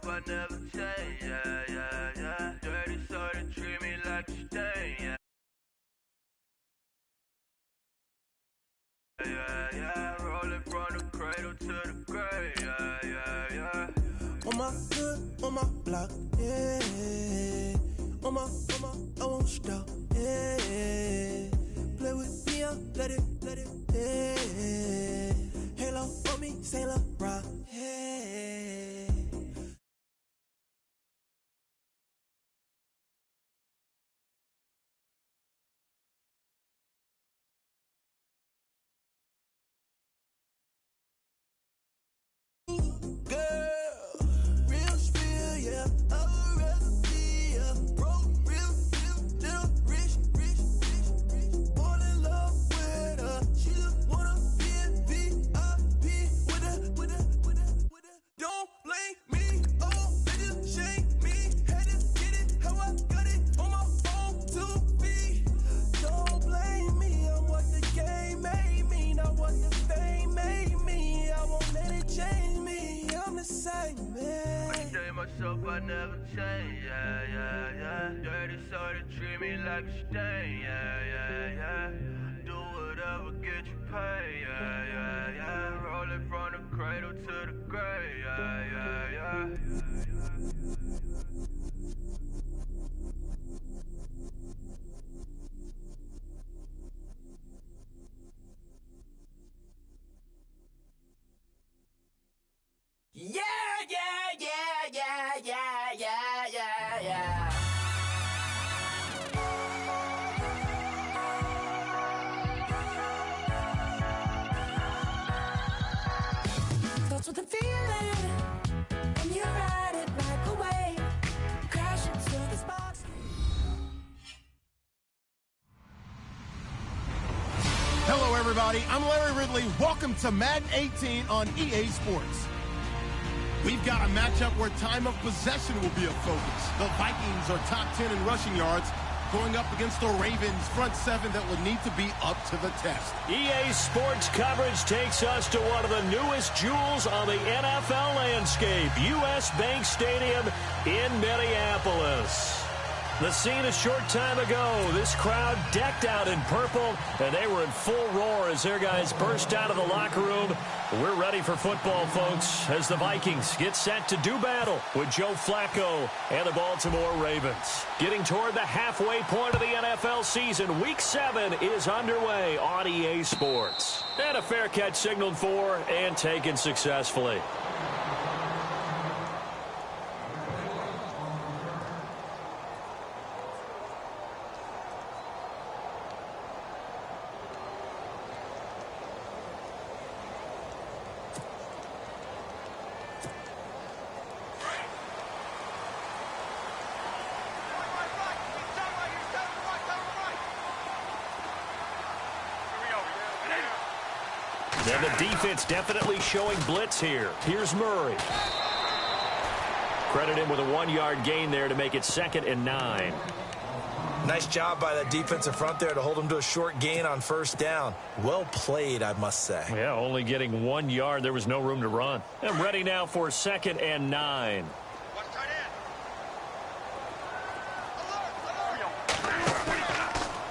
myself, I never change, yeah, yeah, yeah. Dirty soda, treat me like a stain, yeah. Yeah, yeah, rolling from the cradle to the grave, yeah, yeah, yeah. On my hood, on my block, yeah. On my, I won't stop, yeah. Play with me, let it, yeah. Halo on me, Sailor Rock, yeah. Myself, I never change, yeah, yeah, yeah. Dirty soda, treat me like a stain, yeah, yeah, yeah. Do whatever, get you paid, yeah, yeah, yeah. Rolling from the cradle to the grave, yeah, yeah, yeah. Starts with a feeling, and you ride it like a wave, crash into this box. Hello, everybody. I'm Larry Ridley. Welcome to Madden 18 on EA Sports. We've got a matchup where time of possession will be a focus. The Vikings are top 10 in rushing yards, going up against the Ravens front seven that will need to be up to the test. EA Sports coverage takes us to one of the newest jewels on the NFL landscape, US Bank Stadium in Minneapolis. The scene a short time ago, this crowd decked out in purple, and they were in full roar as their guys burst out of the locker room. We're ready for football, folks, as the Vikings get set to do battle with Joe Flacco and the Baltimore Ravens. Getting toward the halfway point of the NFL season, Week 7 is underway on EA Sports. And a fair catch signaled for and taken successfully. And the defense definitely showing blitz here. Here's Murray. Credit him with a 1-yard gain there to make it 2nd and 9. Nice job by that defensive front there to hold him to a short gain on first down. Well played, I must say. Yeah, only getting 1 yard. There was no room to run. And ready now for 2nd and 9.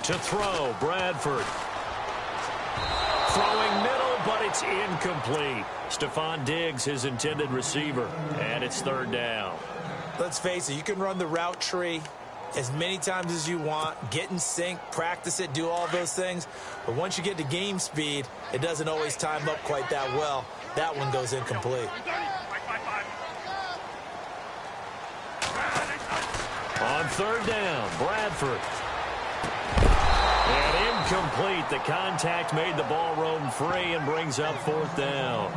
To throw, Bradford. Throwing middle, but it's incomplete. Stephon Diggs, his intended receiver, and it's 3rd down. Let's face it, you can run the route tree as many times as you want, get in sync, practice it, do all those things. But once you get to game speed, it doesn't always time up quite that well. That one goes incomplete. On 3rd down, Bradford. And incomplete. The contact made the ball roam free and brings up 4th down.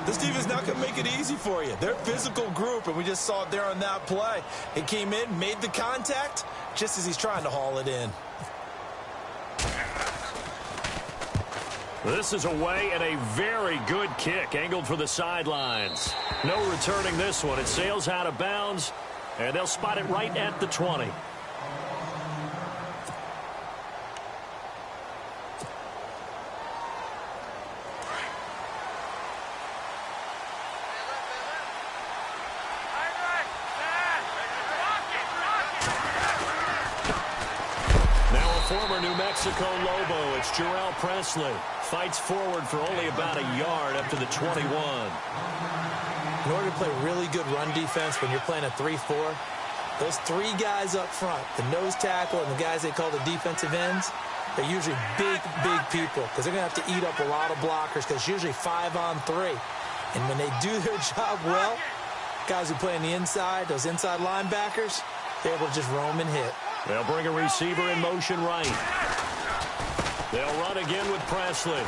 This team is not going to make it easy for you. They're a physical group, and we just saw it there on that play. It came in, made the contact, just as he's trying to haul it in. This is away and a very good kick, angled for the sidelines. No returning this one. It sails out of bounds, and they'll spot it right at the 20. former New Mexico Lobo, it's Jarrell Presley. Fights forward for only about a yard up to the 21. In order to play really good run defense when you're playing a 3-4, those three guys up front, the nose tackle and the guys they call the defensive ends, they're usually big people because they're going to have to eat up a lot of blockers because it's usually 5-on-3. And when they do their job well, guys who play on the inside, those inside linebackers, they're able to just roam and hit. They'll bring a receiver in motion right. They'll run again with Presley.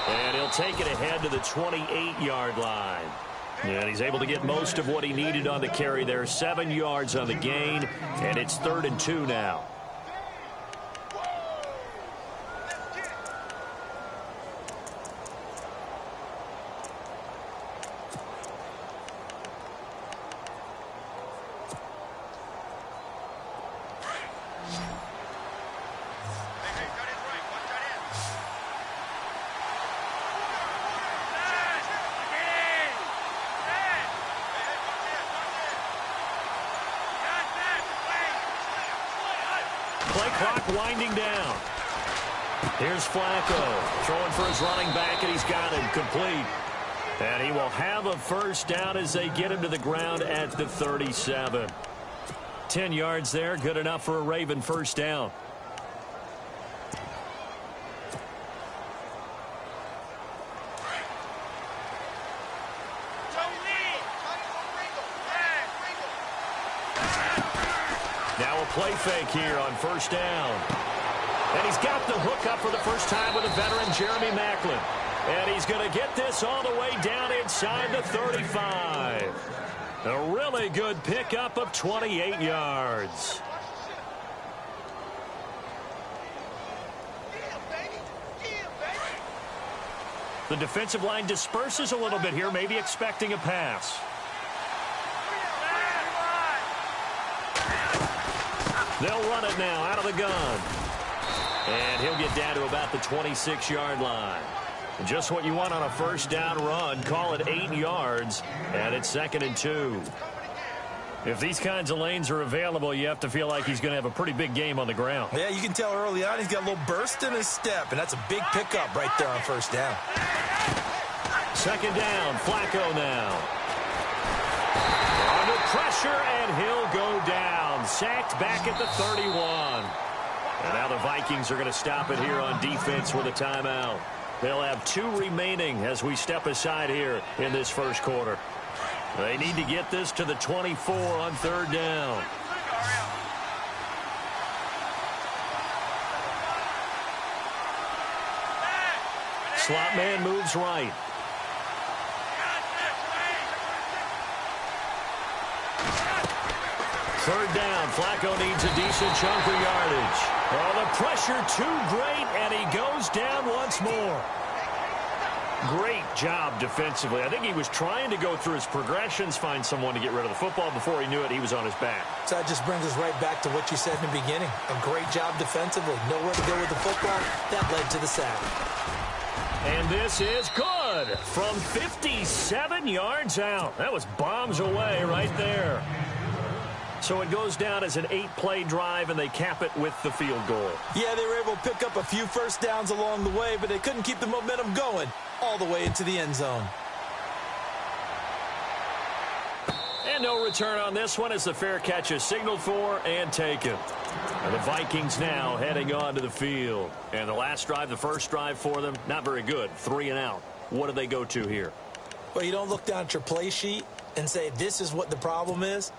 And he'll take it ahead to the 28-yard line. And he's able to get most of what he needed on the carry there. 7 yards on the gain, and it's 3rd and 2 now. Play clock winding down. Here's Flacco throwing for his running back, and he's got him complete. And he will have a first down as they get him to the ground at the 37. 10 yards there, good enough for a Raven first down. Now a play fake here on first down. And he's got the hook up for the first time with a veteran, Jeremy Maclin. And he's going to get this all the way down inside the 35. A really good pickup of 28 yards. The defensive line disperses a little bit here, maybe expecting a pass. They'll run it now out of the gun. And he'll get down to about the 26-yard line. Just what you want on a first down run. Call it 8 yards, and it's 2nd and 2. If these kinds of lanes are available, you have to feel like he's going to have a pretty big game on the ground. Yeah, you can tell early on he's got a little burst in his step, and that's a big pickup right there on first down. 2nd down, Flacco now. Under pressure, and he'll go down. Sacked back at the 31. And now the Vikings are going to stop it here on defense with a timeout. They'll have 2 remaining as we step aside here in this first quarter. They need to get this to the 24 on 3rd down. Slot man moves right. Third down. Flacco needs a decent chunk of yardage. Oh, the pressure too great, and he goes down once more. Great job defensively. I think he was trying to go through his progressions, find someone to get rid of the football. Before he knew it, he was on his back. So that just brings us right back to what you said in the beginning. A great job defensively. Nowhere to go with the football. That led to the sack. And this is good from 57 yards out. That was bombs away right there. So it goes down as an 8-play drive, and they cap it with the field goal. Yeah, they were able to pick up a few first downs along the way, but they couldn't keep the momentum going all the way into the end zone. And no return on this one as the fair catch is signaled for and taken. And the Vikings now heading onto the field. And the last drive, the first drive for them, not very good. 3 and out. What do they go to here? Well, you don't look down at your play sheet and say, this is what the problem is.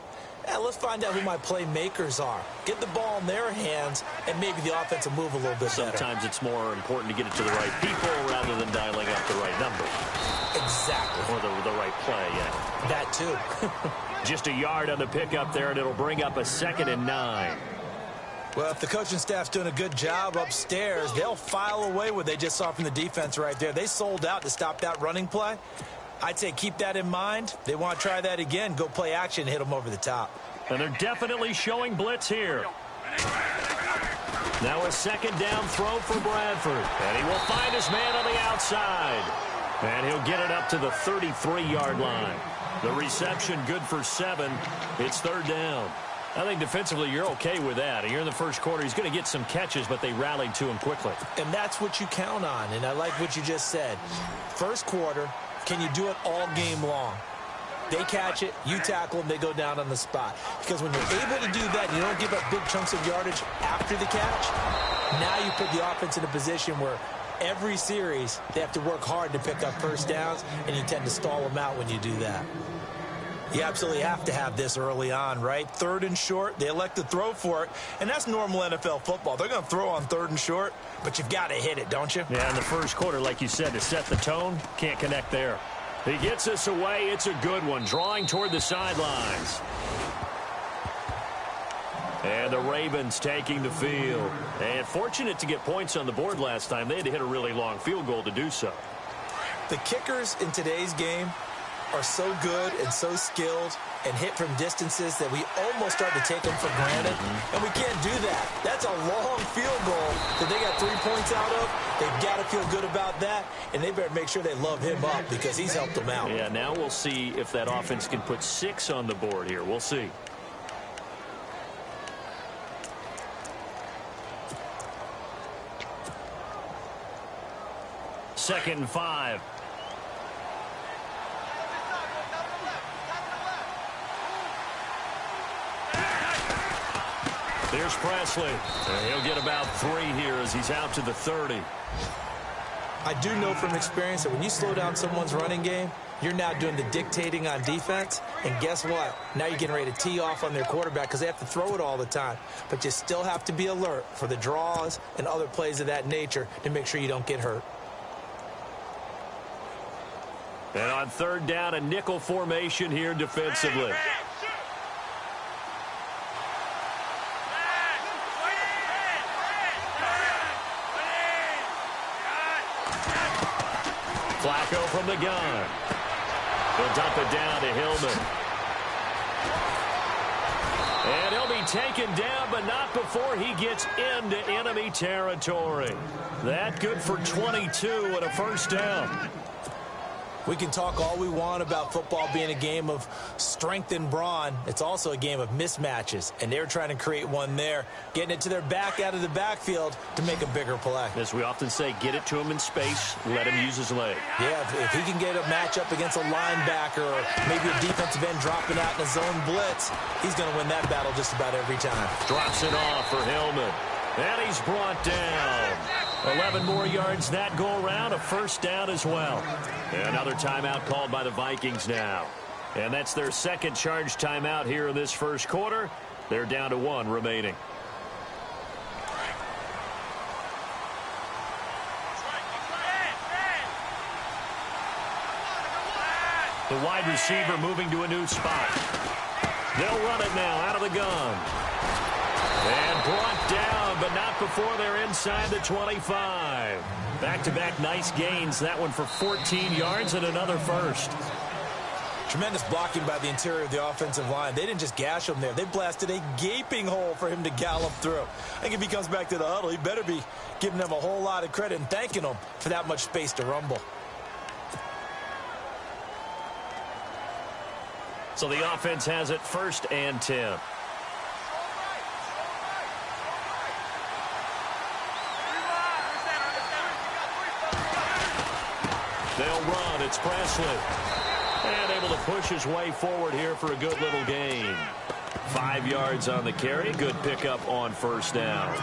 Yeah, let's find out who my playmakers are. Get the ball in their hands, and maybe the offense will move a little bit better. Sometimes it's more important to get it to the right people rather than dialing up the right number. Exactly. Or the right play, yeah. That too. Just a yard on the pickup there, and it'll bring up a 2nd and 9. Well, if the coaching staff's doing a good job upstairs, they'll file away what they just saw from the defense right there. They sold out to stop that running play. I'd say keep that in mind. They want to try that again. Go play action, hit them over the top. And they're definitely showing blitz here. Now a 2nd down throw for Bradford. And he will find his man on the outside. And he'll get it up to the 33-yard line. The reception good for 7. It's 3rd down. I think defensively you're okay with that. Here in the first quarter, he's going to get some catches, but they rallied to him quickly. And that's what you count on, and I like what you just said. First quarter, can you do it all game long? They catch it, you tackle them, they go down on the spot. Because when you're able to do that, you don't give up big chunks of yardage after the catch, now you put the offense in a position where every series they have to work hard to pick up first downs, and you tend to stall them out when you do that. You absolutely have to have this early on, right? 3rd and short, they elect to throw for it, and that's normal NFL football. They're going to throw on 3rd and short, but you've got to hit it, don't you? Yeah, in the first quarter, like you said, to set the tone, can't connect there. He gets us away. It's a good one, drawing toward the sidelines. And the Ravens taking the field. And fortunate to get points on the board last time. They had to hit a really long field goal to do so. The kickers in today's game are so good and so skilled and hit from distances that we almost start to take them for granted. And we can't do that. That's a long field goal that they got 3 points out of. They've got to feel good about that, and they better make sure they love him up because he's helped them out. Yeah, now we'll see if that offense can put 6 on the board here. We'll see. Second and 5. There's Presley. And he'll get about 3 here as he's out to the 30. I do know from experience that when you slow down someone's running game, you're now doing the dictating on defense. And guess what? Now you're getting ready to tee off on their quarterback because they have to throw it all the time. But you still have to be alert for the draws and other plays of that nature to make sure you don't get hurt. And on 3rd down, a nickel formation here defensively. Flacco from the gun. He'll dump it down to Hillman. And he'll be taken down, but not before he gets into enemy territory. That good for 22 and a first down. We can talk all we want about football being a game of strength and brawn. It's also a game of mismatches, and they're trying to create one there, getting it to their back out of the backfield to make a bigger play. As we often say, get it to him in space, let him use his leg. Yeah, if he can get a matchup against a linebacker or maybe a defensive end dropping out in a zone blitz, he's going to win that battle just about every time. Drops it off for Hillman, and he's brought down. 11 more yards that go around, a first down as well. Another timeout called by the Vikings now. And that's their second charge timeout here in this first quarter. They're down to 1 remaining. The wide receiver moving to a new spot. They'll run it now out of the gun. And brought down, but not before they're inside the 25. Back-to-back nice gains. That one for 14 yards and another first. Tremendous blocking by the interior of the offensive line. They didn't just gash him there. They blasted a gaping hole for him to gallop through. I think if he comes back to the huddle, he better be giving them a whole lot of credit and thanking them for that much space to rumble. So the offense has it 1st and 10. They'll run. It's Presley. And able to push his way forward here for a good little gain. 5 yards on the carry. Good pickup on first down.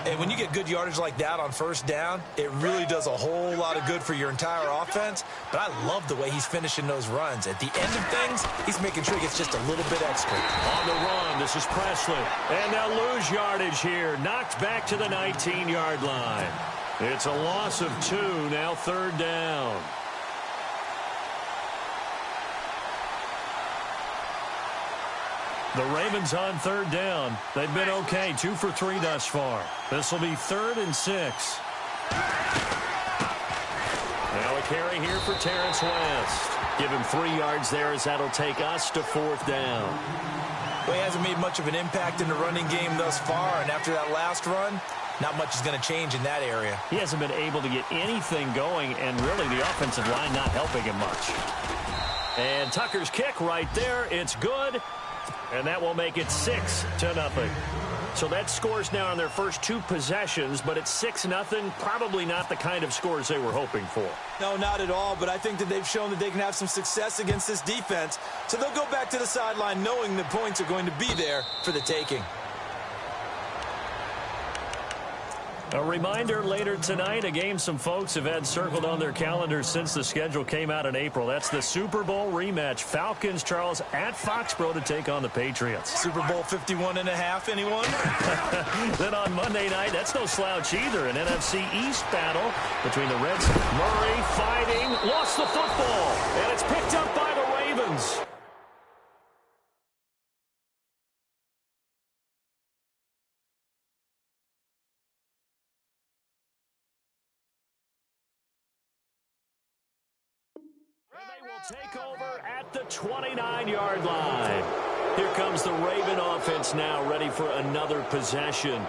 And when you get good yardage like that on first down, it really does a whole lot of good for your entire offense. But I love the way he's finishing those runs. At the end of things, he's making sure he gets just a little bit extra. On the run, this is Presley. And they'll lose yardage here. Knocked back to the 19-yard line. It's a loss of 2, now 3rd down. The Ravens on 3rd down. They've been okay, 2 for 3 thus far. This will be 3rd and 6. Now a carry here for Terrence West. Give him 3 yards there as that'll take us to 4th down. Well, he hasn't made much of an impact in the running game thus far, and after that last run, not much is going to change in that area. He hasn't been able to get anything going, and really the offensive line not helping him much. And Tucker's kick right there. It's good. And that will make it 6-0. So that scores now on their first 2 possessions, but it's 6-0. Probably not the kind of scores they were hoping for. No, not at all, but I think that they've shown that they can have some success against this defense. So they'll go back to the sideline knowing the points are going to be there for the taking. A reminder later tonight, a game some folks have had circled on their calendars since the schedule came out in April. That's the Super Bowl rematch. Falcons, Charles, at Foxborough to take on the Patriots. Super Bowl 51.5, anyone? Then on Monday night, that's no slouch either. An NFC East battle between the Reds. Murray fighting, lost the football, and it's picked up by the Ravens. Take over at the 29-yard line. Here comes the Raven offense now, ready for another possession.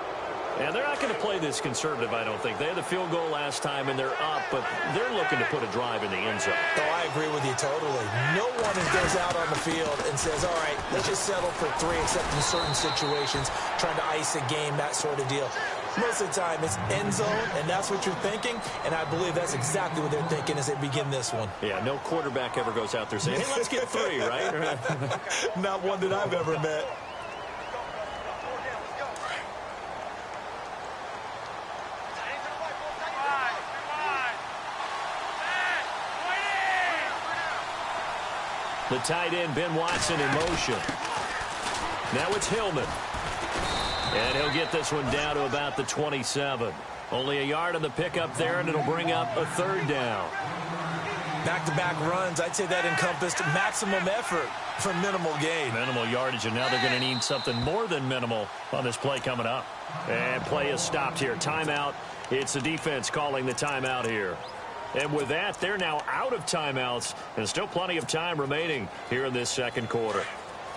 And they're not going to play this conservative, I don't think. They had the field goal last time, and they're up, but they're looking to put a drive in the end zone. Oh, I agree with you totally. No one goes out on the field and says, all right, let's just settle for 3, except in certain situations, trying to ice a game, that sort of deal. Most of the time, it's end zone, and that's what you're thinking, and I believe that's exactly what they're thinking as they begin this one. Yeah, no quarterback ever goes out there saying, hey, let's get 3, right? Not one that I've ever met. The tight end, Ben Watson, in motion. Now it's Hillman. And he'll get this one down to about the 27. Only a yard on the pickup there, and it'll bring up a 3rd down. Back-to-back runs, I'd say that encompassed maximum effort for minimal gain. Minimal yardage, and now they're going to need something more than minimal on this play coming up. And play is stopped here. Timeout. It's the defense calling the timeout here. And with that, they're now out of timeouts, and still plenty of time remaining here in this second quarter.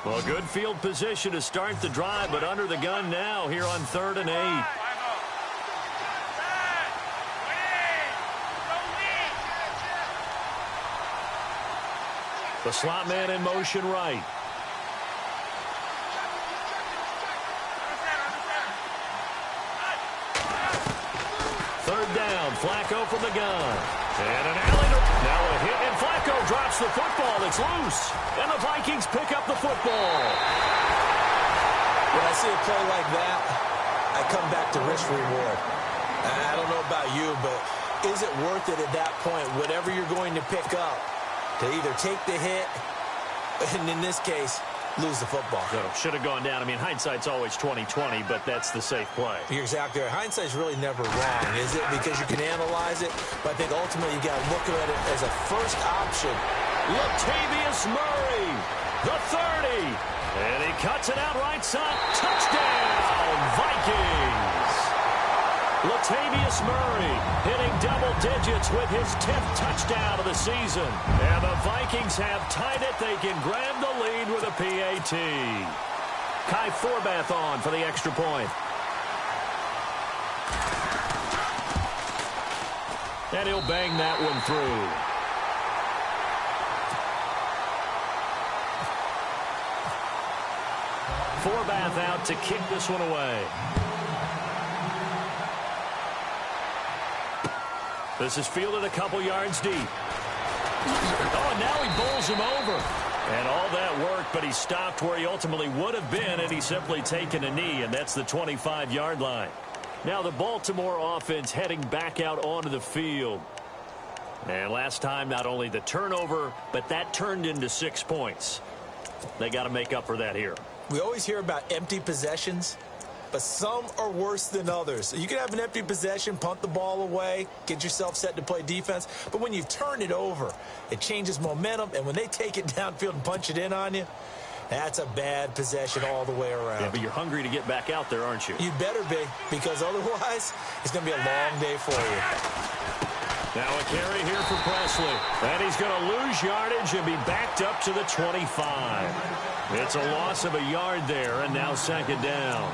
Well, good field position to start the drive, but under the gun now here on 3rd and 8. The slot man in motion right. Third down, Flacco from the gun. And an alley. Now a hit, and Flacco drops the football. It's loose. And the Vikings pick up the football. When I see a play like that, I come back to risk reward. I don't know about you, but is it worth it at that point, whatever you're going to pick up, to either take the hit, and in this case, lose the football? So should have gone down. I mean, hindsight's always 20/20, but that's the safe play. You're exactly right. Hindsight's really never wrong, is it? Because you can analyze it, but I think ultimately you got to look at it as a first option. Latavius Murray, the 30, and he cuts it out right side. Touchdown, Vikings! Latavius Murray hitting double digits with his 10th touchdown of the season. And the Vikings have tied it. They can grab the lead with a PAT. Kai Forbath on for the extra point. And he'll bang that one through. Forbath out to kick this one away. This is fielded a couple yards deep. Oh, and now he bowls him over. And all that work, but he stopped where he ultimately would have been, and he's simply taken a knee, and that's the 25-yard line. Now the Baltimore offense heading back out onto the field. And last time, not only the turnover, but that turned into 6 points. They got to make up for that here. We always hear about empty possessions, but some are worse than others. You can have an empty possession, punt the ball away, get yourself set to play defense, but when you turn it over, it changes momentum, and when they take it downfield and punch it in on you, that's a bad possession all the way around. Yeah, but you're hungry to get back out there, aren't you? You better be, because otherwise, it's going to be a long day for you. Now a carry here for Presley. And he's going to lose yardage and be backed up to the 25. It's a loss of a yard there, and now second down.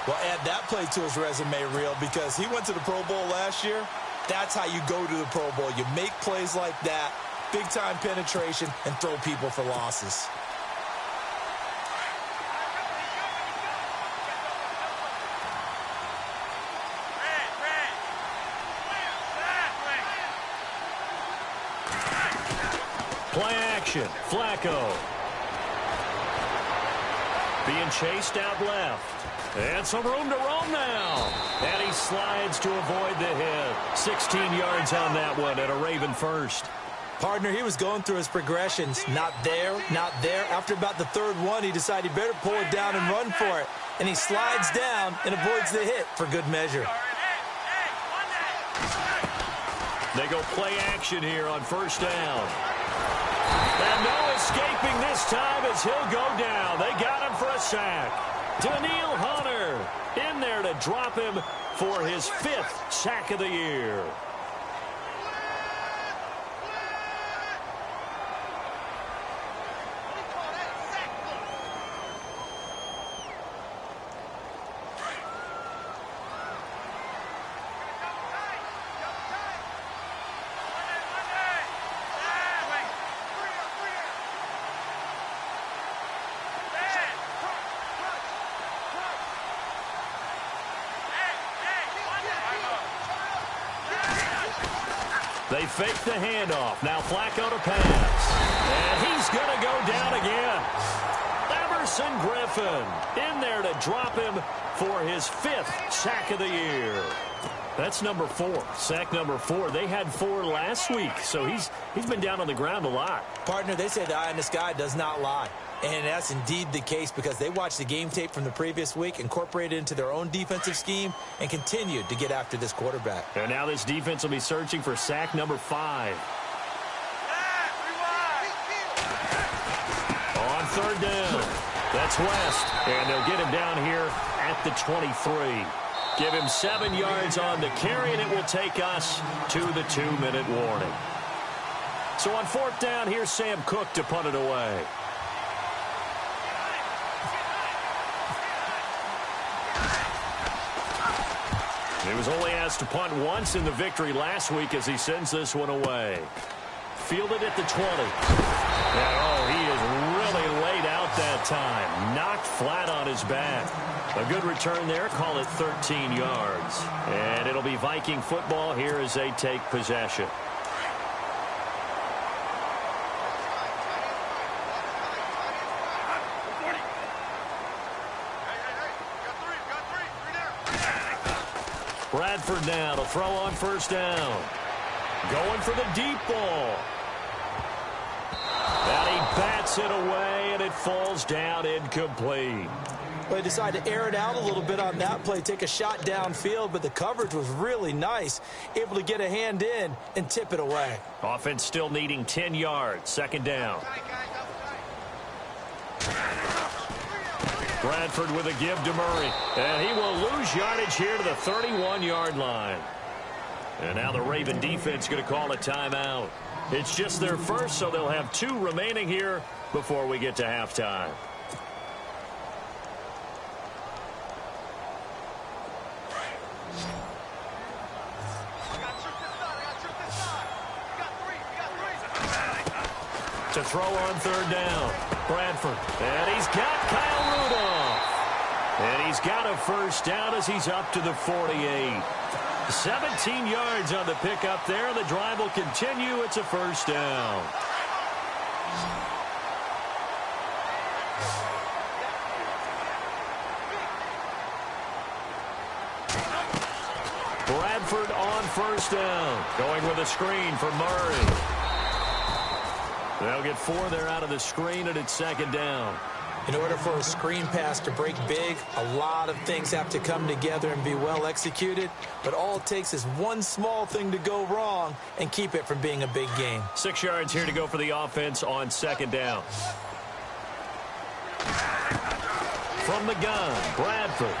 Well, add that play to his resume reel, because he went to the Pro Bowl last year. That's how you go to the Pro Bowl. You make plays like that, big-time penetration, and throw people for losses. Play action. Flacco. Being chased out left. And some room to roam now. And he slides to avoid the hit. 16 yards on that one and a Raven first. Partner, he was going through his progressions. Not there, not there. After about the third one, he decided he better pull it down and run for it. And he slides down and avoids the hit for good measure. They go play action here on first down. And no escaping this time as he'll go down. They got him for a sack. Daniil Hunter in there to drop him for his 5th sack of the year. They fake the handoff. Now Flacco to pass. And he's going to go down again. Everson Griffin in there to drop him for his 5th sack of the year. That's number 4. Sack number 4. They had 4 last week, so he's been down on the ground a lot. Partner, they say the eye in the sky does not lie. And that's indeed the case because they watched the game tape from the previous week, incorporated it into their own defensive scheme, and continued to get after this quarterback. And now this defense will be searching for sack number 5. On third down. That's West. And they'll get him down here at the 23. Give him 7 yards on the carry, and it will take us to the 2-minute warning. So on fourth down, here's Sam Cook to punt it away. He was only asked to punt once in the victory last week as he sends this one away. Fielded at the 20. And, oh, he is really laid out that time. Knocked flat on his back. A good return there. Call it 13 yards. And it'll be Viking football here as they take possession. Bradford now to throw on first down. Going for the deep ball. And he bats it away, and it falls down incomplete. Well, he decided to air it out a little bit on that play, take a shot downfield, but the coverage was really nice. Able to get a hand in and tip it away. Offense still needing 10 yards. Second down. Bradford with a give to Murray. And he will lose yardage here to the 31-yard line. And now the Raven defense going to call a timeout. It's just their first, so they'll have 2 remaining here before we get to halftime. To throw on third down. Bradford. And he's got Kyle Rudolph. And he's got a first down as he's up to the 48. 17 yards on the pickup there. The drive will continue. It's a first down. Bradford on first down. Going with a screen for Murray. They'll get 4 there out of the screen, and it's second down. In order for a screen pass to break big, a lot of things have to come together and be well executed. But all it takes is one small thing to go wrong and keep it from being a big game. 6 yards here to go for the offense on second down. From the gun, Bradford.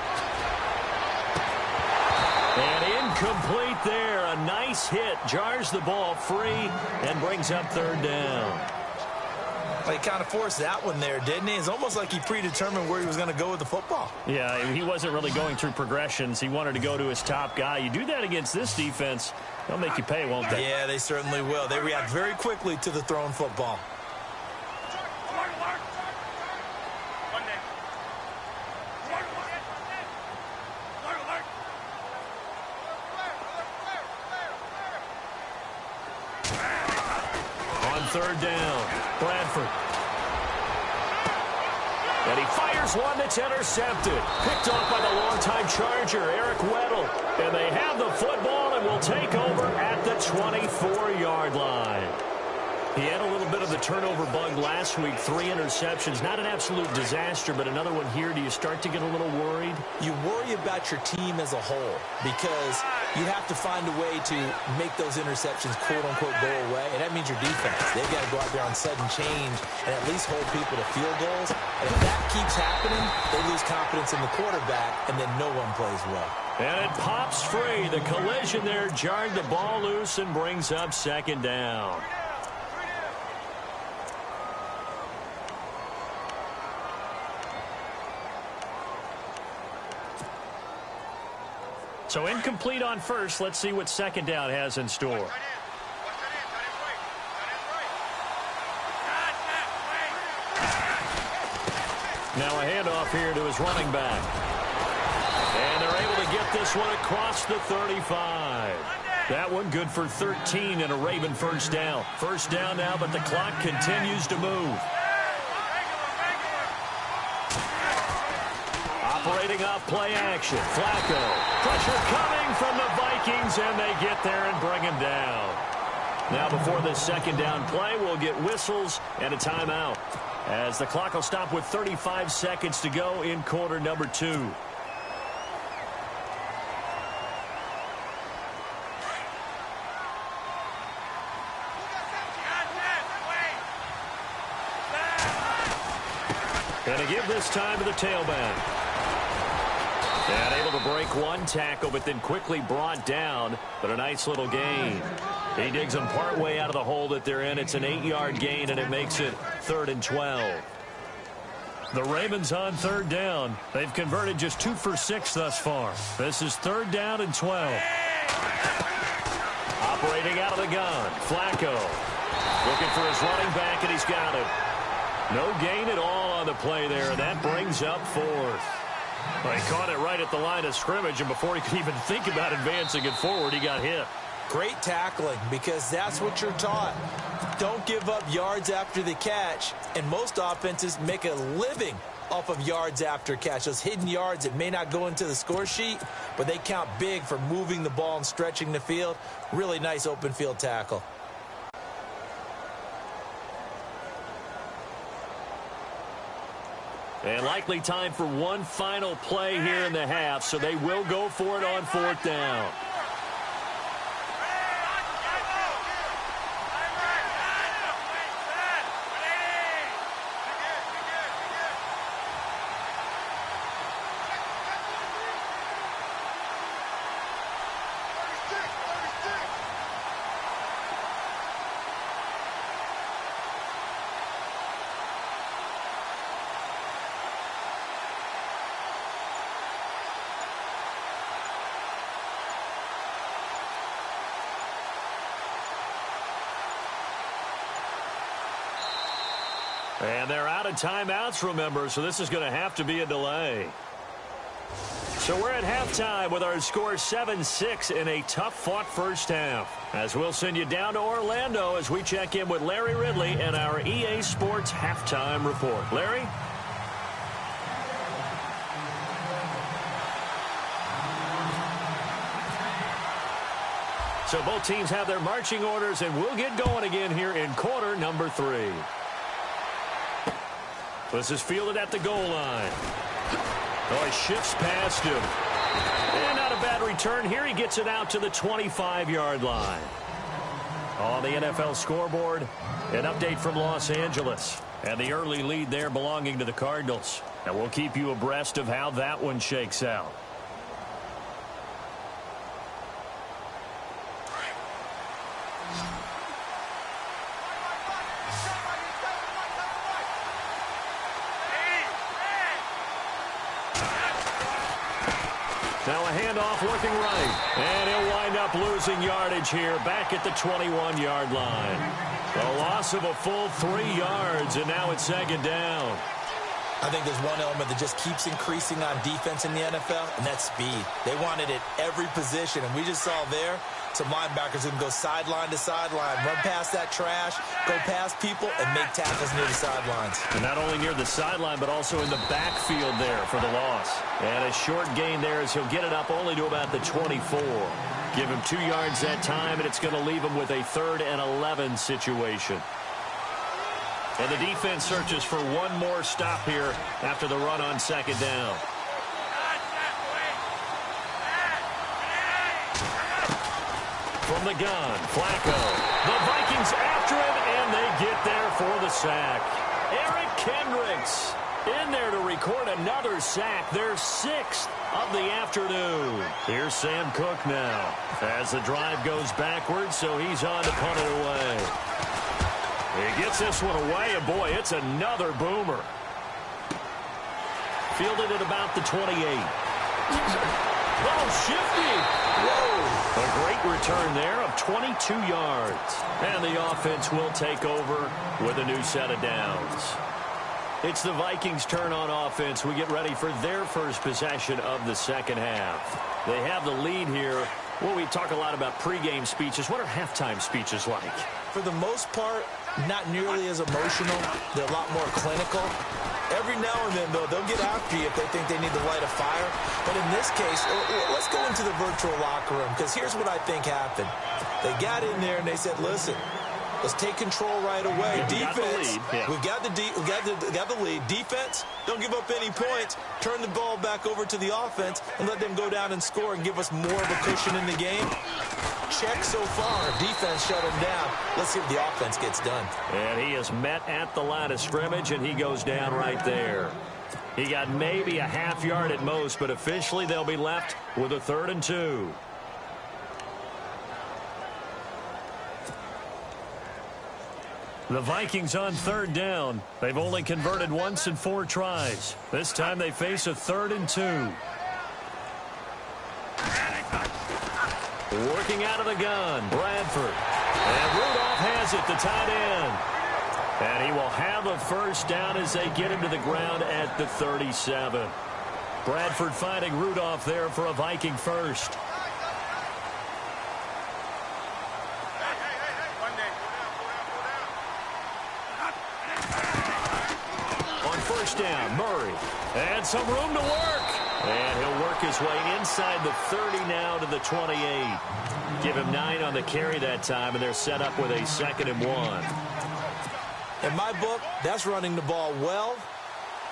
And incomplete there. A nice hit. Jars the ball free and brings up third down. Well, he kind of forced that one there, didn't he? It's almost like he predetermined where he was going to go with the football. Yeah, he wasn't really going through progressions. He wanted to go to his top guy. You do that against this defense, they'll make you pay, won't they? Yeah, they certainly will. They react very quickly to the thrown football. third down. Bradford. And he fires one that's intercepted. Picked off by the longtime Charger, Eric Weddle. And they have the football and will take over at the 24-yard line. He had a little bit of the turnover bug last week, 3 interceptions. Not an absolute disaster, but another one here. Do you start to get a little worried? You worry about your team as a whole because you have to find a way to make those interceptions, quote-unquote, go away, and that means your defense. They've got to go out there on sudden change and at least hold people to field goals. And if that keeps happening, they lose confidence in the quarterback, and then no one plays well. And it pops free. The collision there jarred the ball loose and brings up second down. So incomplete on first. Let's see what second down has in store. Now a handoff here to his running back. And they're able to get this one across the 35. That one good for 13 and a Raven first down. First down now, but the clock continues to move. Operating off play action. Flacco. Pressure coming from the Vikings, and they get there and bring him down. Now before this second down play, we'll get whistles and a timeout, as the clock will stop with 35 seconds to go in quarter number 2. Going to give this time to the tailback. And able to break one tackle, but then quickly brought down. But a nice little gain. He digs them partway out of the hole that they're in. It's an 8-yard gain, and it makes it 3rd and 12. The Ravens on third down. They've converted just 2 for 6 thus far. This is 3rd down and 12. Operating out of the gun. Flacco looking for his running back, and he's got it. No gain at all on the play there, and that brings up 4th. Well, he caught it right at the line of scrimmage, and before he could even think about advancing it forward, he got hit. Great tackling, because that's what you're taught. Don't give up yards after the catch, and most offenses make a living off of yards after catch. Those hidden yards that may not go into the score sheet, but they count big for moving the ball and stretching the field. Really nice open field tackle. And likely time for one final play here in the half, so they will go for it on 4th down. And they're out of timeouts, remember, so this is going to have to be a delay. So we're at halftime with our score 7-6 in a tough-fought first half. As we'll send you down to Orlando as we check in with Larry Ridley and our EA Sports halftime report. Larry? So both teams have their marching orders, and we'll get going again here in quarter number 3. This is fielded at the goal line. Oh, he shifts past him. And not a bad return here. He gets it out to the 25-yard line. On the NFL scoreboard, an update from Los Angeles. And the early lead there belonging to the Cardinals. And we'll keep you abreast of how that one shakes out. Now a handoff looking right. And he'll wind up losing yardage here back at the 21-yard line. A loss of a full 3 yards, and now it's 2nd down. I think there's one element that just keeps increasing on defense in the NFL, and that's speed. They want it at every position, and we just saw there some linebackers who can go sideline to sideline, run past that trash, go past people, and make tackles near the sidelines. And not only near the sideline, but also in the backfield there for the loss. And a short gain there as he'll get it up only to about the 24. Give him 2 yards that time, and it's going to leave him with a 3rd and 11 situation. And the defense searches for one more stop here after the run on 2nd down. From the gun, Flacco. The Vikings after him, and they get there for the sack. Eric Kendricks in there to record another sack, their 6th of the afternoon. Here's Sam Cook now as the drive goes backwards, so he's on to punt it away. He gets this one away, and boy, it's another boomer. Fielded at about the 28. Oh, shifty. Whoa. A great return there of 22 yards. And the offense will take over with a new set of downs. It's the Vikings' turn on offense. We get ready for their first possession of the second half. They have the lead here. Well, we talk a lot about pregame speeches. What are halftime speeches like? For the most part, not nearly as emotional. They're a lot more clinical. Every now and then, though, they'll get after you if they think they need to light a fire. But in this case, let's go into the virtual locker room, because here's what I think happened. They got in there and they said, listen, let's take control right away. Defense, we've got the lead. Defense, don't give up any points. Turn the ball back over to the offense and let them go down and score and give us more of a cushion in the game. Check so far. Defense shut him down. Let's see if the offense gets done. And he is met at the line of scrimmage, and he goes down right there. He got maybe a half yard at most, but officially they'll be left with a 3rd and 2. The Vikings on 3rd down. They've only converted once in 4 tries. This time they face a 3rd and 2. Working out of the gun, Bradford. And Rudolph has it, the tight end. And he will have a first down as they get him to the ground at the 37. Bradford finding Rudolph there for a Viking first. On first down, Murray. And some room to work. And he'll work his way inside the 30 now to the 28. Give him 9 on the carry that time, and they're set up with a 2nd and 1. In my book, that's running the ball well,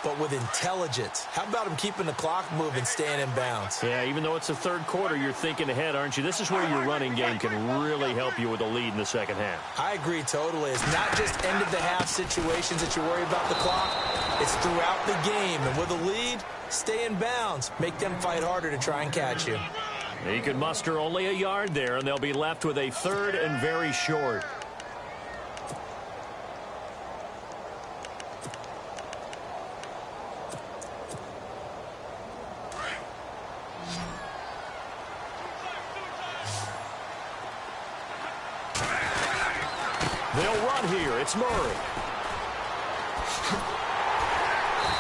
but with intelligence. How about him keeping the clock moving, staying in bounds? Yeah, even though it's the 3rd quarter, you're thinking ahead, aren't you? This is where your running game can really help you with a lead in the second half. I agree totally. It's not just end-of-the-half situations that you worry about the clock. It's throughout the game. And with a lead, stay in bounds. Make them fight harder to try and catch you. He can muster only a yard there, and they'll be left with a 3rd and very short. They'll run here. It's Murray.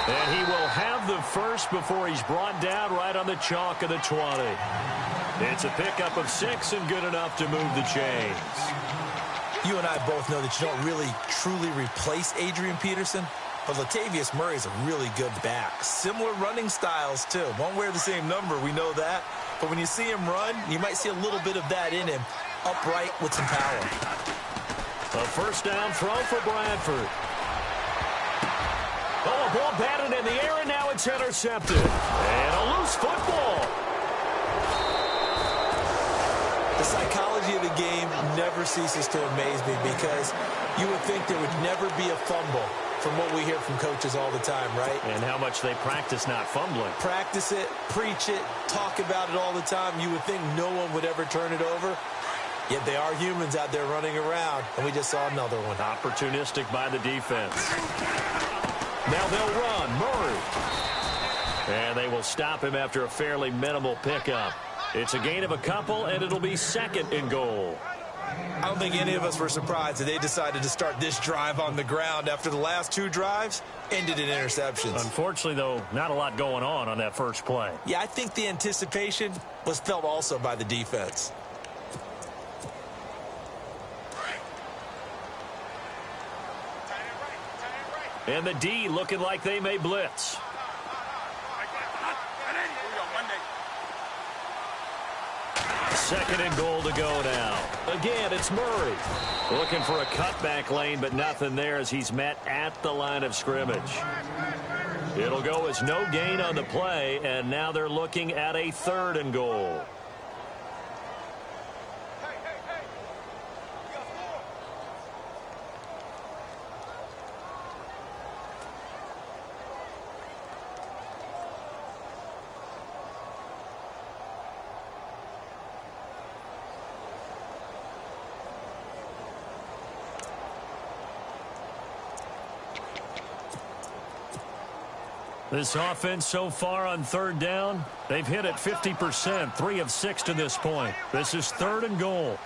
And he will have the first before he's brought down right on the chalk of the 20. It's a pickup of 6 and good enough to move the chains. You and I both know that you don't really truly replace Adrian Peterson, but Latavius Murray is a really good back. Similar running styles, too. Won't wear the same number, we know that. But when you see him run, you might see a little bit of that in him, upright with some power. A first down throw for Bradford. Oh, a ball batted in the air, and now it's intercepted. And a loose football. The psychology of the game never ceases to amaze me, because you would think there would never be a fumble from what we hear from coaches all the time, right? And how much they practice not fumbling. Practice it, preach it, talk about it all the time. You would think no one would ever turn it over. Yet they are humans out there running around, and we just saw another one. Opportunistic by the defense. Now they'll run. Murray. And they will stop him after a fairly minimal pickup. It's a gain of a couple, and it'll be 2nd and goal. I don't think any of us were surprised that they decided to start this drive on the ground after the last 2 drives ended in interceptions. Unfortunately, though, not a lot going on that first play. Yeah, I think the anticipation was felt also by the defense. And the D looking like they may blitz. Second and goal to go now. Again, it's Murray. Looking for a cutback lane, but nothing there as he's met at the line of scrimmage. It'll go as no gain on the play, and now they're looking at a 3rd and goal. This offense so far on 3rd down, they've hit it 50%, 3 of 6 to this point. This is 3rd and goal.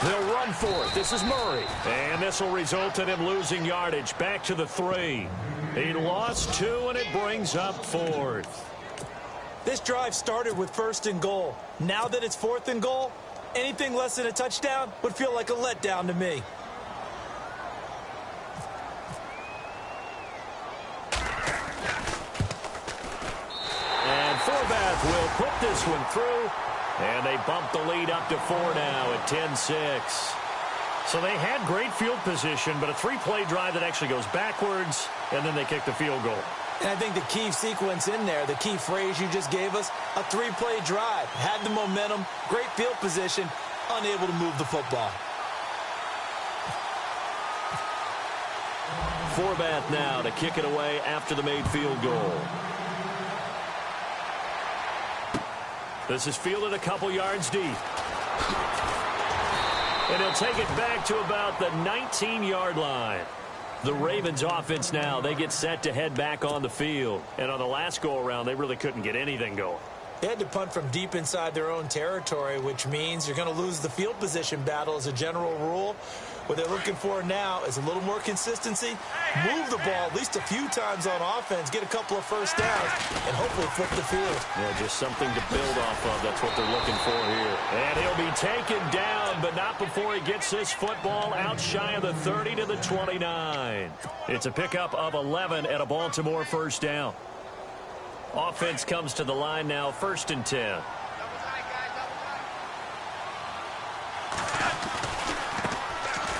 They'll run for it. This is Murray. And this will result in him losing yardage. Back to the 3. He lost 2, and it brings up 4th. This drive started with 1st and goal. Now that it's 4th and goal, anything less than a touchdown would feel like a letdown to me. And Forbath will put this one through. And they bump the lead up to 4 now at 10-6. So they had great field position, but a 3-play drive that actually goes backwards, and then they kick the field goal. And I think the key sequence in there, the key phrase you just gave us, a 3-play drive. Had the momentum, great field position, unable to move the football. Forbath now to kick it away after the made field goal. This is fielded a couple yards deep. And he'll take it back to about the 19-yard line. The Ravens offense now, they get set to head back on the field. And on the last go-around, they really couldn't get anything going. They had to punt from deep inside their own territory, which means you're going to lose the field position battle as a general rule. What they're looking for now is a little more consistency, move the ball at least a few times on offense, get a couple of first downs, and hopefully flip the field. Yeah, just something to build off of. That's what they're looking for here. And he'll be taken down, but not before he gets this football out shy of the 30 to the 29. It's a pickup of 11 at a Baltimore first down. Offense comes to the line now, 1st and 10.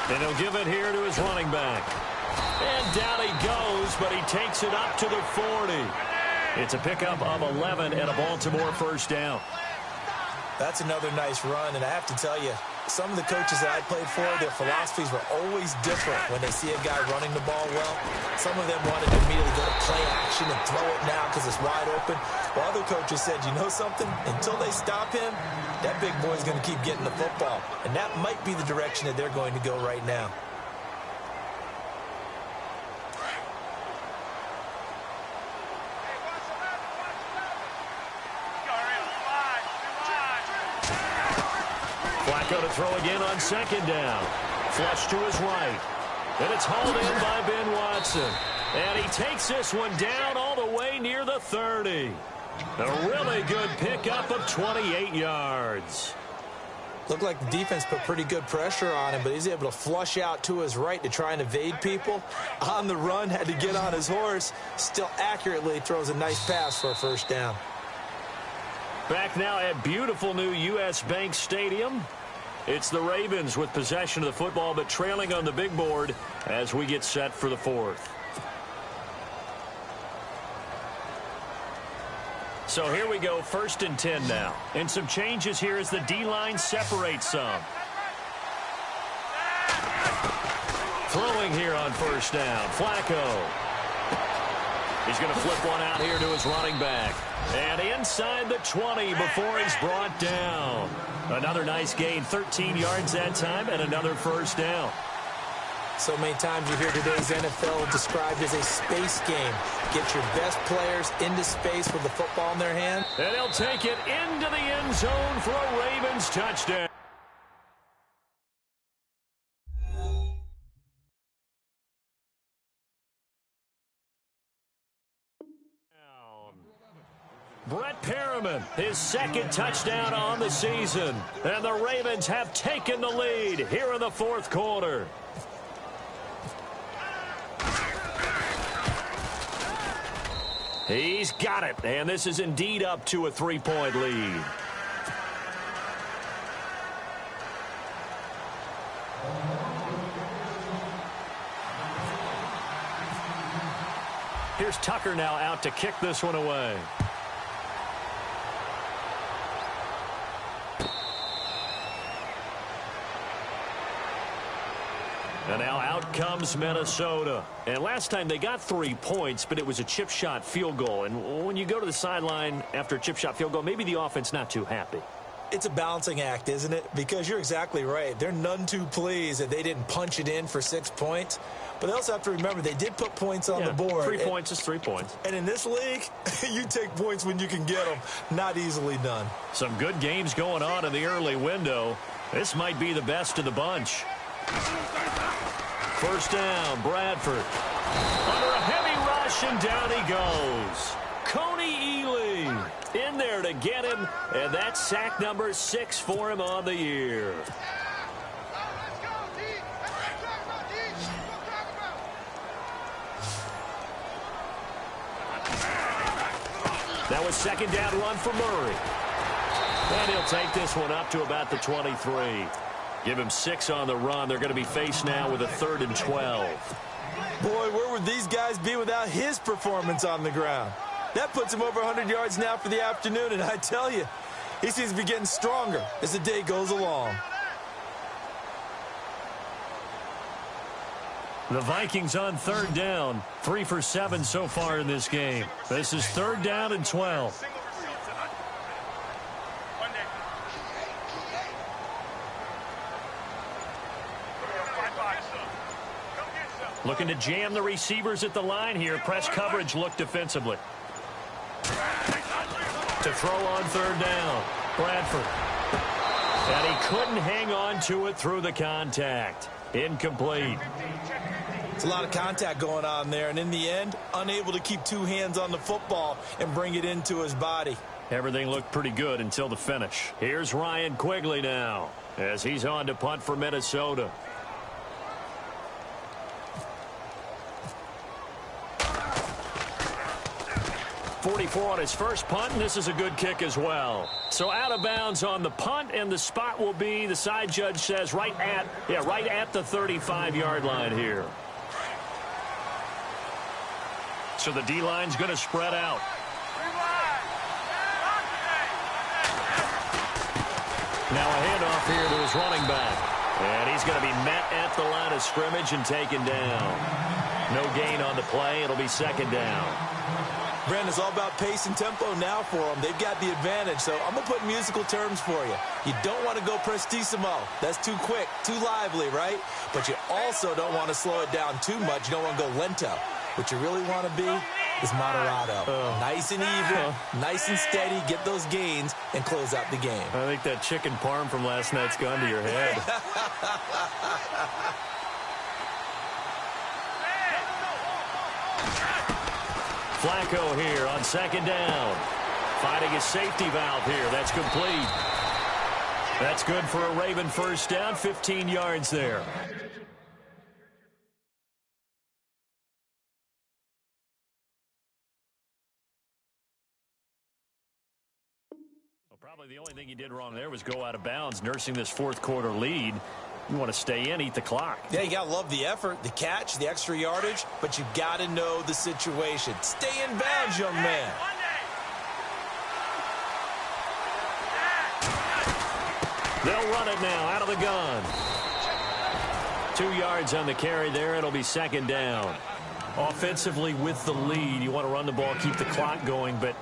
And he'll give it here to his running back. And down he goes, but he takes it up to the 40. It's a pickup of 11 and a Baltimore first down. That's another nice run, and I have to tell you, some of the coaches that I played for, their philosophies were always different when they see a guy running the ball well. Some of them wanted to immediately go to play action and throw it now because it's wide open. While other coaches said, you know something? Until they stop him, that big boy's going to keep getting the football. And that might be the direction that they're going to go right now. Flacco to throw again on 2nd down. Flush to his right. And it's hauled in by Ben Watson. And he takes this one down all the way near the 30. A really good pickup of 28 yards. Looked like the defense put pretty good pressure on him, but he's able to flush out to his right to try and evade people. On the run, had to get on his horse. Still accurately throws a nice pass for a first down. Back now at beautiful new U.S. Bank Stadium. It's the Ravens with possession of the football, but trailing on the big board as we get set for the 4th. So here we go, 1st and 10 now. And some changes here as the D-line separates some. Throwing here on 1st down, Flacco. He's going to flip one out here to his running back. And inside the 20 before he's brought down. Another nice gain, 13 yards that time, and another first down. So many times you hear today's NFL described as a space game. Get your best players into space with the football in their hand. And he'll take it into the end zone for a Ravens touchdown. Brett Perriman, his second touchdown on the season. And the Ravens have taken the lead here in the fourth quarter. He's got it, and this is indeed up to a 3-point lead. Here's Tucker now out to kick this one away. And now out comes Minnesota. And last time they got 3 points, but it was a chip shot field goal. And when you go to the sideline after a chip shot field goal, maybe the offense not too happy. It's a balancing act, isn't it? Because you're exactly right. They're none too pleased that they didn't punch it in for 6 points. But they also have to remember they did put points on the board. 3 points is 3 points. And in this league, you take points when you can get them. Not easily done. Some good games going on in the early window. This might be the best of the bunch. First down, Bradford. Under a heavy rush, and down he goes. Coney Ely in there to get him, and that's sack number 6 for him on the year. That was second down run for Murray. And he'll take this one up to about the 23. Give him 6 on the run. They're going to be faced now with a 3rd and 12. Boy, where would these guys be without his performance on the ground? That puts him over 100 yards now for the afternoon, and I tell you, he seems to be getting stronger as the day goes along. The Vikings on 3rd down. 3 for 7 so far in this game. This is 3rd down and 12. Looking to jam the receivers at the line here. Press coverage look defensively. To throw on 3rd down. Bradford. And he couldn't hang on to it through the contact. Incomplete. It's a lot of contact going on there, and in the end, unable to keep 2 hands on the football and bring it into his body. Everything looked pretty good until the finish. Here's Ryan Quigley now as he's on to punt for Minnesota. .44 on his first punt, and this is a good kick as well. So out of bounds on the punt, and the spot will be, the side judge says, right at the 35-yard line here. So the D-line's going to spread out. Now a handoff here to his running back. And he's going to be met at the line of scrimmage and taken down. No gain on the play. It'll be 2nd down. Brandon, it's all about pace and tempo now for them. They've got the advantage, so I'm going to put musical terms for you. You don't want to go prestissimo. That's too quick, too lively, right? But you also don't want to slow it down too much. You don't want to go lento. What you really want to be is moderato. Nice and even, nice and steady, get those gains, and close out the game. I think that chicken parm from last night's gone to your head. Flacco here on 2nd down. Finding his safety valve here. That's complete. That's good for a Raven first down. 15 yards there. Well, probably the only thing he did wrong there was go out of bounds, nursing this 4th quarter lead. You want to stay in, eat the clock. Yeah, you got to love the effort, the catch, the extra yardage, but you got to know the situation. Stay in bounds, young man. They'll run it now out of the gun. 2 yards on the carry there. It'll be 2nd down. Offensively with the lead, you want to run the ball, keep the clock going, but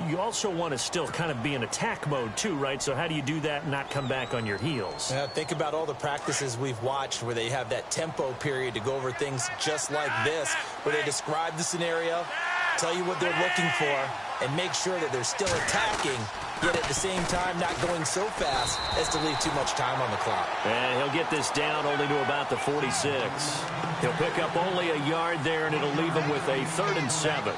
you also want to still kind of be in attack mode too, right? So how do you do that and not come back on your heels? Yeah, think about all the practices we've watched where they have that tempo period to go over things just like this, where they describe the scenario, tell you what they're looking for, and make sure that they're still attacking, yet at the same time not going so fast as to leave too much time on the clock. And he'll get this down only to about the 46. He'll pick up only a yard there, and it'll leave him with a 3rd and 7.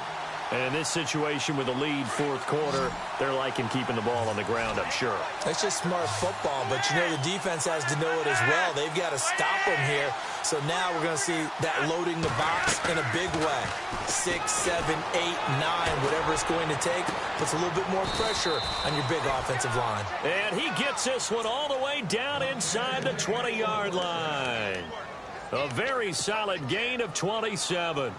And in this situation with a lead fourth quarter, they're liking keeping the ball on the ground, I'm sure. That's just smart football, but you know the defense has to know it as well. They've got to stop them here. So now we're going to see that loading the box in a big way. 6, 7, 8, 9, whatever it's going to take, puts a little bit more pressure on your big offensive line. And he gets this one all the way down inside the 20-yard line. A very solid gain of 27.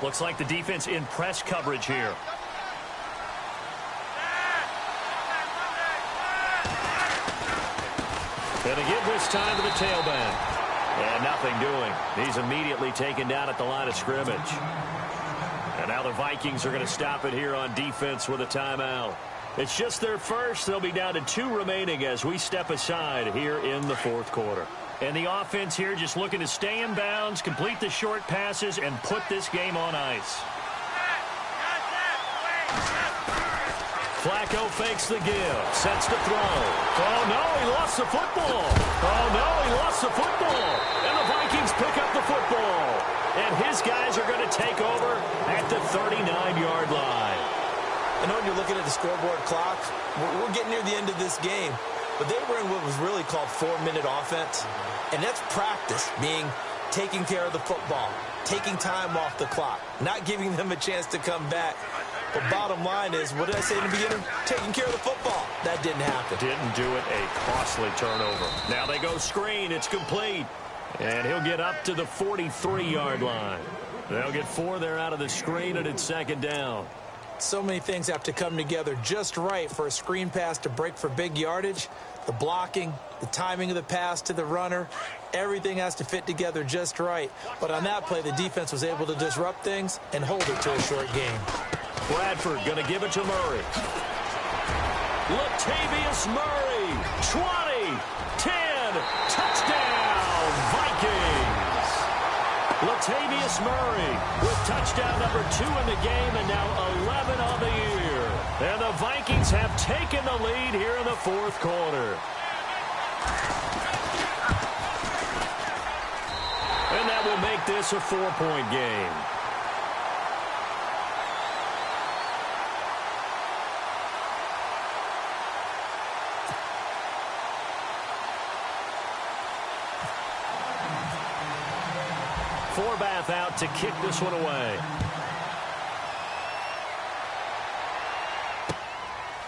Looks like the defense in press coverage here. And they give this time to the tailback. And nothing doing. He's immediately taken down at the line of scrimmage. And now the Vikings are going to stop it here on defense with a timeout. It's just their first. They'll be down to 2 remaining as we step aside here in the fourth quarter. And the offense here just looking to stay in bounds, complete the short passes, and put this game on ice. Flacco fakes the give, sets to throw. Oh, no, he lost the football. Oh, no, he lost the football. And the Vikings pick up the football. And his guys are going to take over at the 39-yard line. I know when you're looking at the scoreboard clock, we're getting near the end of this game. But they were in what was really called 4-minute offense. And that's practice, being taking care of the football, taking time off the clock, not giving them a chance to come back. But bottom line is, what did I say in the beginning? Taking care of the football. That didn't happen. Didn't do it. A costly turnover. Now they go screen. It's complete. And he'll get up to the 43-yard line. They'll get 4 there out of the screen, and it's second down. So many things have to come together just right for a screen pass to break for big yardage. The blocking, the timing of the pass to the runner, everything has to fit together just right. But on that play, the defense was able to disrupt things and hold it to a short game. Bradford going to give it to Murray. Latavius Murray, 20, 10, touchdown, Vikings. Latavius Murray with touchdown number 2 in the game and now 11 on the year. And the Vikings have taken the lead here in the fourth quarter. And that will make this a 4-point game. Forbath out to kick this one away.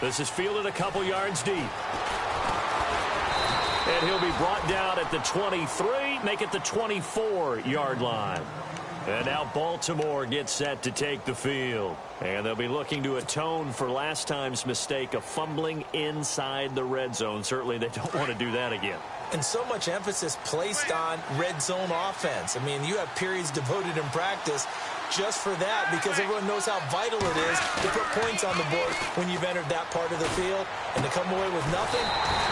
This is fielded a couple yards deep. And he'll be brought down at the 23, make it the 24-yard line. And now Baltimore gets set to take the field. And they'll be looking to atone for last time's mistake of fumbling inside the red zone. Certainly they don't want to do that again. And so much emphasis placed on red zone offense. I mean, you have periods devoted in practice just for that because everyone knows how vital it is to put points on the board when you've entered that part of the field. And to come away with nothing,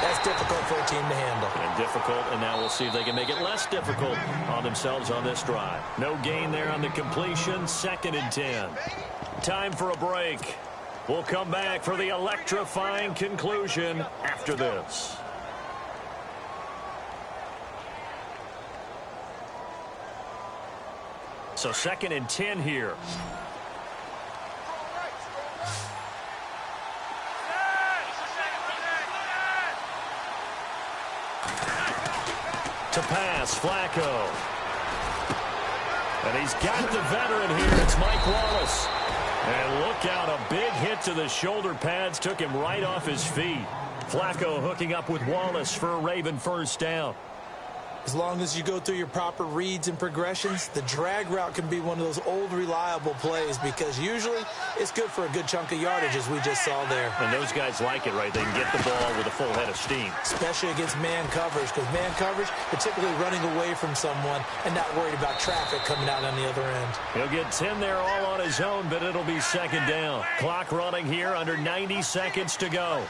that's difficult for a team to handle. And difficult, and now we'll see if they can make it less difficult on themselves on this drive. No gain there on the completion, 2nd and 10. Time for a break. We'll come back for the electrifying conclusion after this. So 2nd and 10 here. To pass, Flacco. And he's got the veteran here. It's Mike Wallace. And look out, a big hit to the shoulder pads took him right off his feet. Flacco hooking up with Wallace for a Raven first down. As long as you go through your proper reads and progressions, the drag route can be one of those old reliable plays because usually it's good for a good chunk of yardage, as we just saw there. And those guys like it, right? They can get the ball with a full head of steam. Especially against man coverage, because man coverage, particularly running away from someone and not worried about traffic coming out on the other end. He'll get 10 there all on his own, but it'll be second down. Clock running here, under 90 seconds to go.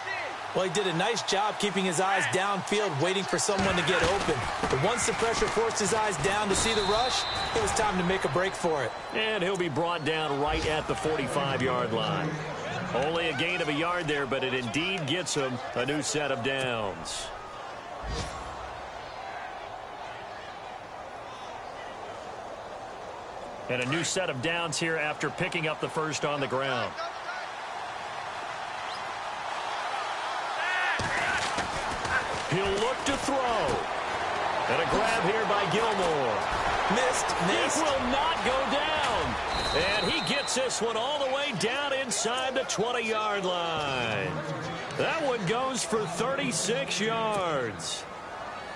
Well, he did a nice job keeping his eyes downfield, waiting for someone to get open. But once the pressure forced his eyes down to see the rush, it was time to make a break for it. And he'll be brought down right at the 45-yard line. Only a gain of a yard there, but it indeed gets him a new set of downs. And a new set of downs here after picking up the first on the ground. He'll look to throw. And a grab here by Gilmore. Missed. It will not go down. And he gets this one all the way down inside the 20-yard line. That one goes for 36 yards.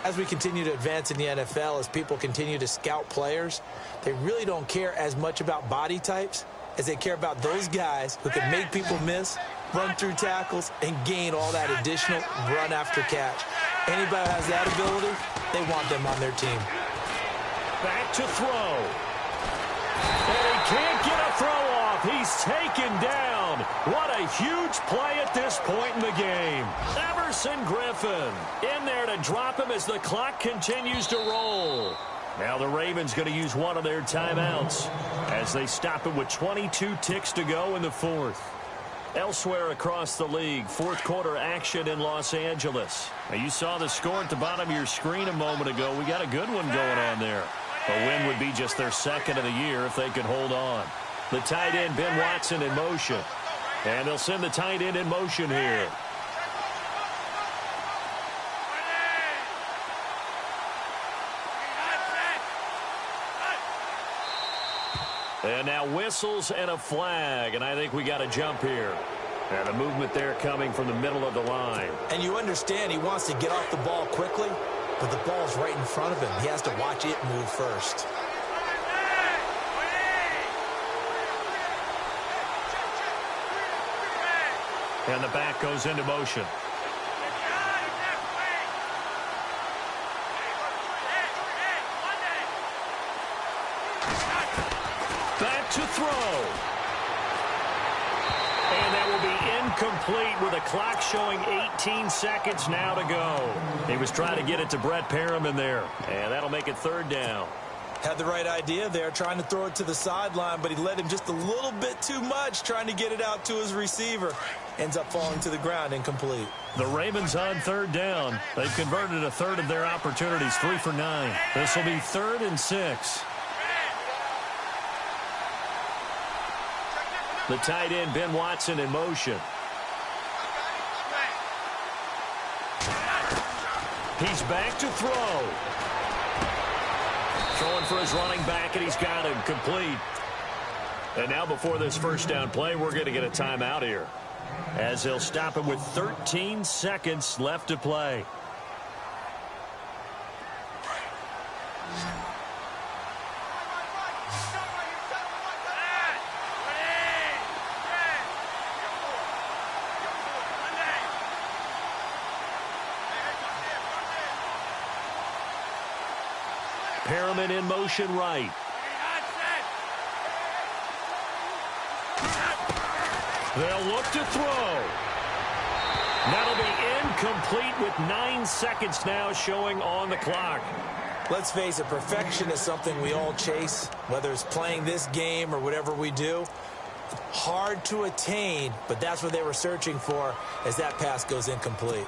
As we continue to advance in the NFL, as people continue to scout players, they really don't care as much about body types as they care about those guys who can make people miss, run through tackles, and gain all that additional run after catch. Anybody who has that ability, they want them on their team. Back to throw. And he can't get a throw off. He's taken down. What a huge play at this point in the game. Everson Griffin in there to drop him as the clock continues to roll. Now the Ravens going to use one of their timeouts as they stop him with 22 ticks to go in the fourth. Elsewhere across the league, fourth quarter action in Los Angeles. Now you saw the score at the bottom of your screen a moment ago. We got a good one going on there. A win would be just their second of the year if they could hold on. The tight end, Ben Watson, in motion. And they'll send the tight end in motion here. And now whistles and a flag, and I think we got a jump here. And a movement there coming from the middle of the line. And you understand he wants to get off the ball quickly, but the ball's right in front of him. He has to watch it move first. And the back goes into motion. Back to throw. And that will be incomplete with a clock showing 18 seconds now to go. He was trying to get it to Brett Perriman there. And that'll make it third down. Had the right idea there, trying to throw it to the sideline, but he led him just a little bit too much, trying to get it out to his receiver. Ends up falling to the ground, incomplete. The Ravens on third down. They've converted a third of their opportunities, 3 for 9. This will be 3rd and 6. The tight end, Ben Watson, in motion. He's back to throw. Throwing for his running back, and he's got him complete. And now before this first down play, we're going to get a timeout here, as they'll stop him with 13 seconds left to play. Perriman in motion right. They'll look to throw. That'll be incomplete with 9 seconds now showing on the clock. Let's face it, perfection is something we all chase, whether it's playing this game or whatever we do. Hard to attain, but that's what they were searching for as that pass goes incomplete.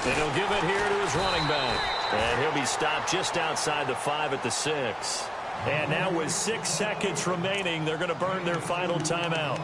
And he'll give it here to his running back. And he'll be stopped just outside the 5 at the 6. And now with 6 seconds remaining, they're going to burn their final timeout.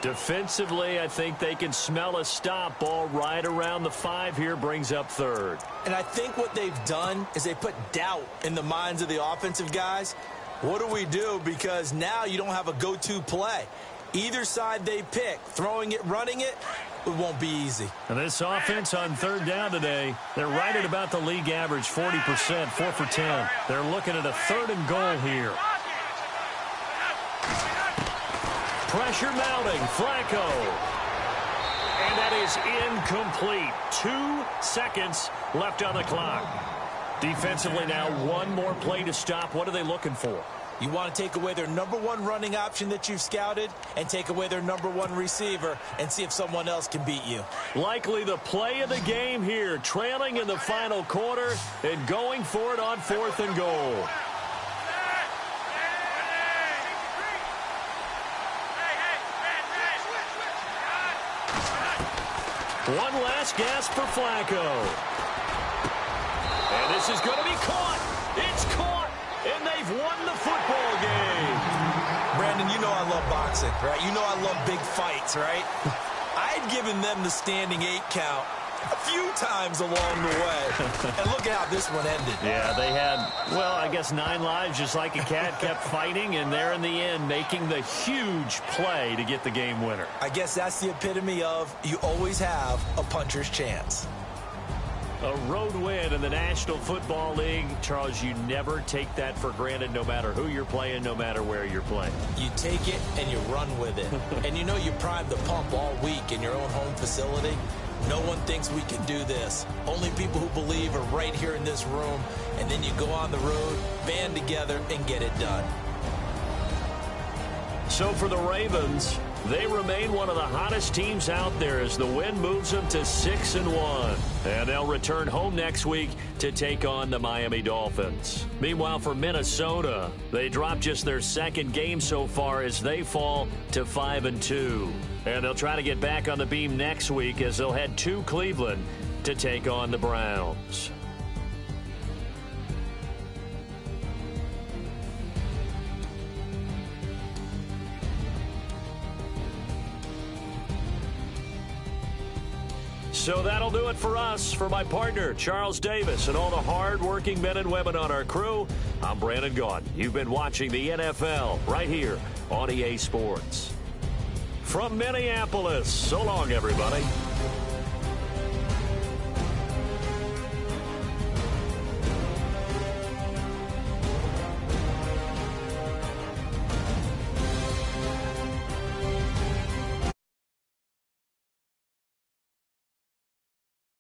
Defensively, I think they can smell a stop. Ball right around the 5 here, brings up third. And I think what they've done is they put doubt in the minds of the offensive guys. What do we do? Because now you don't have a go-to play. Either side they pick, throwing it, running it, it won't be easy. And this offense on third down today, they're right at about the league average, 40%, 4 for 10. They're looking at a 3rd and goal here. Pressure mounting, Flacco. And that is incomplete. 2 seconds left on the clock. Defensively now, one more play to stop. What are they looking for? You want to take away their #1 running option that you've scouted and take away their #1 receiver and see if someone else can beat you. Likely the play of the game here, trailing in the final quarter and going for it on 4th and goal. One last gasp for Flacco. And this is going to be caught. It's caught. And they've won the football game. Brandon, you know I love boxing, right? You know I love big fights, right? I had given them the standing 8 count a few times along the way. And look at how this one ended. Yeah, they had, well, I guess 9 lives, just like a cat, kept fighting, and they're in the end making the huge play to get the game winner. I guess that's the epitome of you always have a puncher's chance. A road win in the National Football League. Charles, you never take that for granted, no matter who you're playing, no matter where you're playing. You take it and you run with it. And you know you primed the pump all week in your own home facility. No one thinks we can do this. Only people who believe are right here in this room. And then you go on the road, band together, and get it done. So for the Ravens, they remain one of the hottest teams out there as the win moves them to 6-1. And they'll return home next week to take on the Miami Dolphins. Meanwhile, for Minnesota, they dropped just their 2nd game so far as they fall to 5-2. And they'll try to get back on the beam next week as they'll head to Cleveland to take on the Browns. So that'll do it for us. For my partner, Charles Davis, and all the hard-working men and women on our crew, I'm Brandon Gaudin. You've been watching the NFL right here on EA Sports. From Minneapolis, so long, everybody.